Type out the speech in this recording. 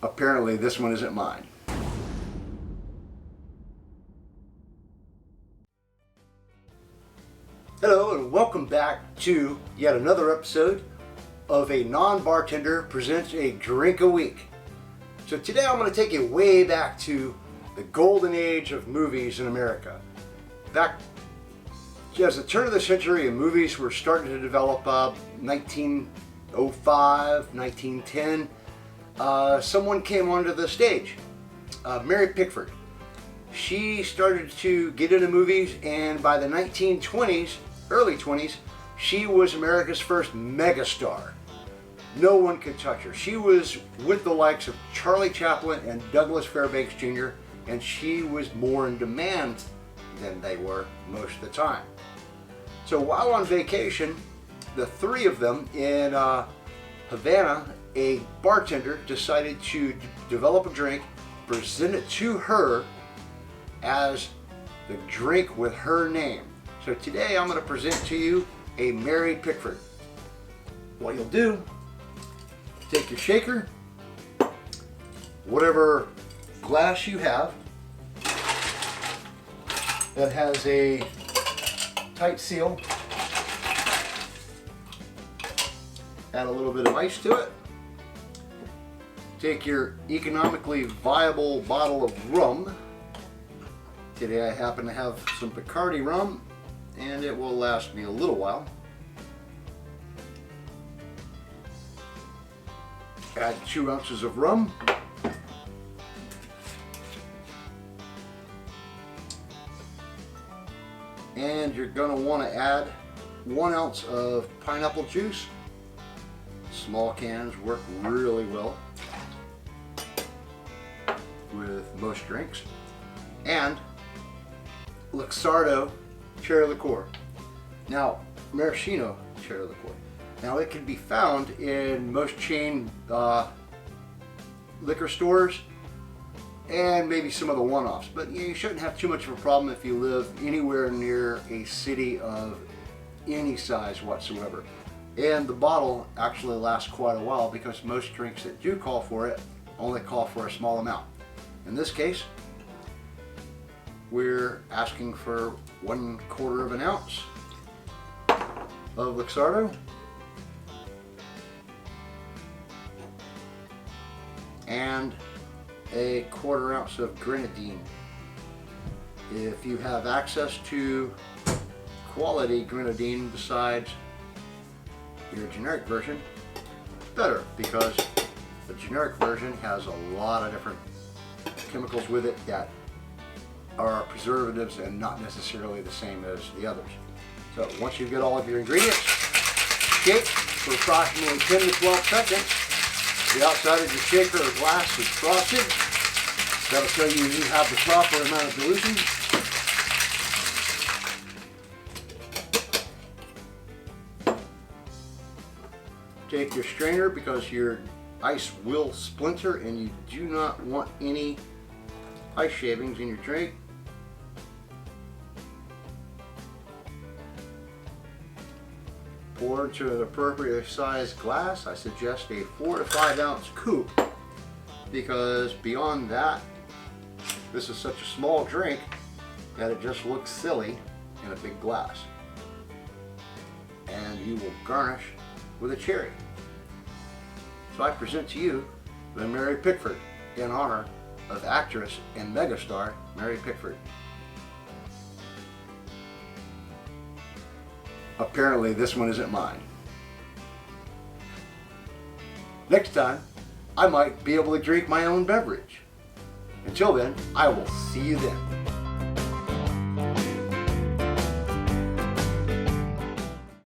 Apparently this one isn't mine. Hello and welcome back to yet another episode of A Non-Bartender Presents a Drink a Week. So today I'm going to take you way back to the golden age of movies in America. Back as the turn of the century and movies were starting to develop, 1905, 1910, someone came onto the stage, Mary Pickford. She started to get into movies, and by the 1920s, early 20s, she was America's first megastar. No one could touch her. She was with the likes of Charlie Chaplin and Douglas Fairbanks Jr., and she was more in demand than they were most of the time. So while on vacation, the three of them in Havana, a bartender decided to develop a drink, present it to her as the drink with her name. So today I'm going to present to you a Mary Pickford. What you'll do, take your shaker, whatever glass you have that has a tight seal, add a little bit of ice to it. Take your economically viable bottle of rum. Today I happen to have some Bacardi rum, and it will last me a little while. Add 2 ounces of rum. And you're going to want to add 1 ounce of pineapple juice. Small cans work really well with most drinks. And Luxardo cherry liqueur. Now, maraschino cherry liqueur. Now, it can be found in most chain liquor stores and maybe some of the one-offs, but you shouldn't have too much of a problem if you live anywhere near a city of any size whatsoever. And the bottle actually lasts quite a while because most drinks that do call for it only call for a small amount. In this case, we're asking for 1/4 of an ounce of Luxardo and a 1/4 ounce of Grenadine. If you have access to quality Grenadine besides your generic version, better, because the generic version has a lot of different chemicals with it that are preservatives and not necessarily the same as the others. So once you get all of your ingredients, shake for approximately 10 to 12 seconds. The outside of your shaker or glass is frosted. That'll show you have the proper amount of dilution. Take your strainer because your ice will splinter and you do not want any ice shavings in your drink. Pour into an appropriate sized glass. I suggest a 4 to 5 ounce coup, because beyond that, this is such a small drink that it just looks silly in a big glass. And you will garnish with a cherry. So I present to you the Mary Pickford in honor of actress and megastar Mary Pickford. Apparently this one isn't mine. Next time, I might be able to drink my own beverage. Until then, I will see you then.